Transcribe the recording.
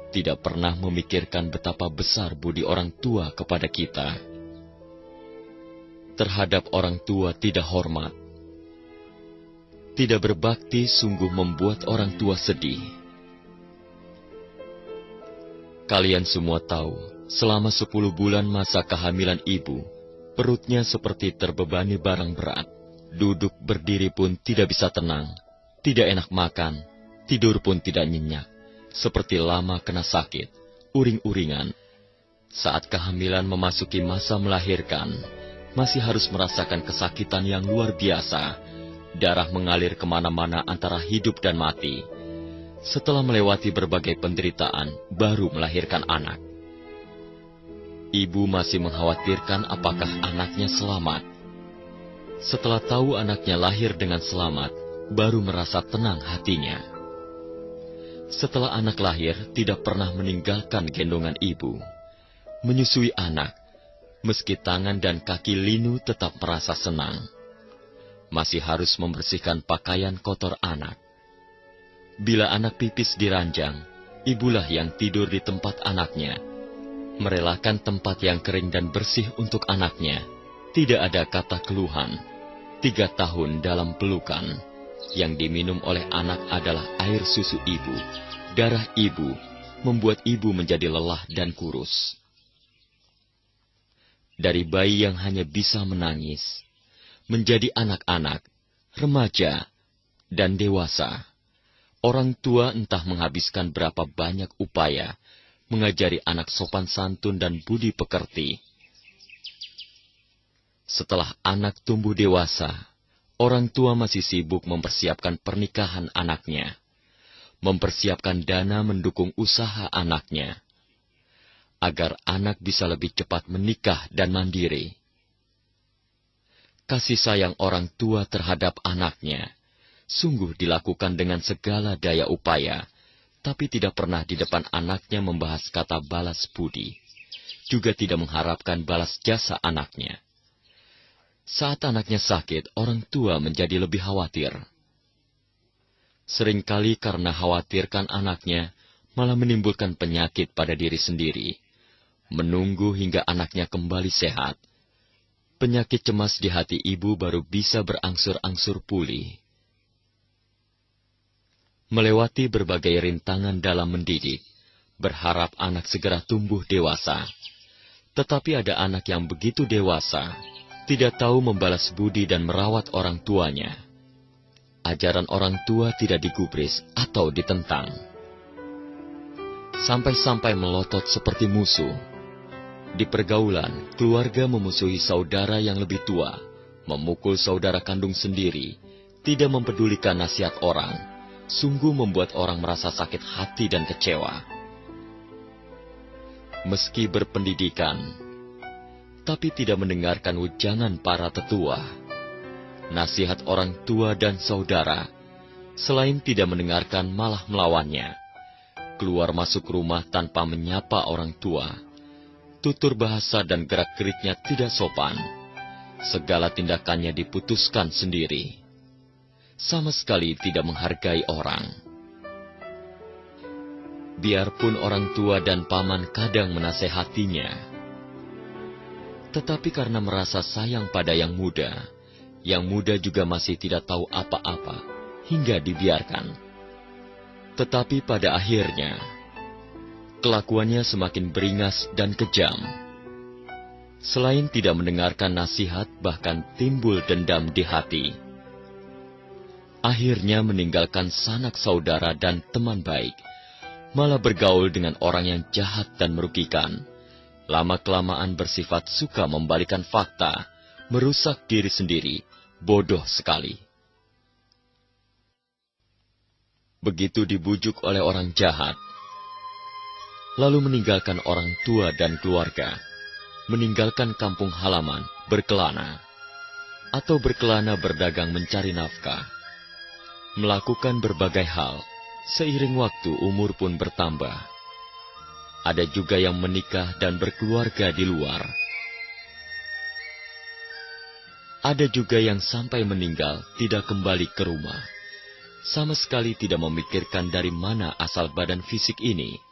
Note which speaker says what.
Speaker 1: tidak pernah memikirkan betapa besar budi orang tua kepada kita. Terhadap orang tua tidak hormat, tidak berbakti sungguh membuat orang tua sedih. Kalian semua tahu, selama 10 bulan masa kehamilan ibu, perutnya seperti terbebani barang berat. Duduk berdiri pun tidak bisa tenang, tidak enak makan, tidur pun tidak nyenyak, seperti lama kena sakit, uring-uringan. Saat kehamilan memasuki masa melahirkan, masih harus merasakan kesakitan yang luar biasa. Darah mengalir kemana-mana antara hidup dan mati. Setelah melewati berbagai penderitaan, baru melahirkan anak. Ibu masih mengkhawatirkan apakah anaknya selamat. Setelah tahu anaknya lahir dengan selamat, baru merasa tenang hatinya. Setelah anak lahir, tidak pernah meninggalkan gendongan ibu. Menyusui anak, meski tangan dan kaki linu tetap merasa senang. Masih harus membersihkan pakaian kotor anak. Bila anak pipis di ranjang, ibulah yang tidur di tempat anaknya. Merelakan tempat yang kering dan bersih untuk anaknya. Tidak ada kata keluhan. 3 tahun dalam pelukan. Yang diminum oleh anak adalah air susu ibu. Darah ibu membuat ibu menjadi lelah dan kurus. Dari bayi yang hanya bisa menangis, menjadi anak-anak, remaja, dan dewasa. Orang tua entah menghabiskan berapa banyak upaya mengajari anak sopan santun dan budi pekerti. Setelah anak tumbuh dewasa, orang tua masih sibuk mempersiapkan pernikahan anaknya, mempersiapkan dana mendukung usaha anaknya, agar anak bisa lebih cepat menikah dan mandiri. Kasih sayang orang tua terhadap anaknya sungguh dilakukan dengan segala daya upaya, tapi tidak pernah di depan anaknya membahas kata balas budi, juga tidak mengharapkan balas jasa anaknya. Saat anaknya sakit, orang tua menjadi lebih khawatir. Seringkali karena khawatirkan anaknya, malah menimbulkan penyakit pada diri sendiri. Menunggu hingga anaknya kembali sehat. Penyakit cemas di hati ibu baru bisa berangsur-angsur pulih. Melewati berbagai rintangan dalam mendidik, berharap anak segera tumbuh dewasa. Tetapi ada anak yang begitu dewasa, tidak tahu membalas budi dan merawat orang tuanya. Ajaran orang tua tidak digubris atau ditentang. Sampai-sampai melotot seperti musuh. Di pergaulan, keluarga memusuhi saudara yang lebih tua, memukul saudara kandung sendiri, tidak mempedulikan nasihat orang, sungguh membuat orang merasa sakit hati dan kecewa. Meski berpendidikan, tapi tidak mendengarkan wejangan para tetua, nasihat orang tua dan saudara, selain tidak mendengarkan malah melawannya. Keluar masuk rumah tanpa menyapa orang tua, tutur bahasa dan gerak-geriknya tidak sopan. Segala tindakannya diputuskan sendiri. Sama sekali tidak menghargai orang. Biarpun orang tua dan paman kadang menasehatinya, tetapi karena merasa sayang pada yang muda juga masih tidak tahu apa-apa, hingga dibiarkan. Tetapi pada akhirnya, kelakuannya semakin beringas dan kejam. Selain tidak mendengarkan nasihat, bahkan timbul dendam di hati. Akhirnya meninggalkan sanak saudara dan teman baik, malah bergaul dengan orang yang jahat dan merugikan. Lama-kelamaan bersifat suka membalikan fakta, merusak diri sendiri, bodoh sekali. Begitu dibujuk oleh orang jahat, lalu meninggalkan orang tua dan keluarga, meninggalkan kampung halaman, berkelana, atau berkelana berdagang mencari nafkah, melakukan berbagai hal, seiring waktu umur pun bertambah. Ada juga yang menikah dan berkeluarga di luar. Ada juga yang sampai meninggal tidak kembali ke rumah. Sama sekali tidak memikirkan dari mana asal badan fisik ini.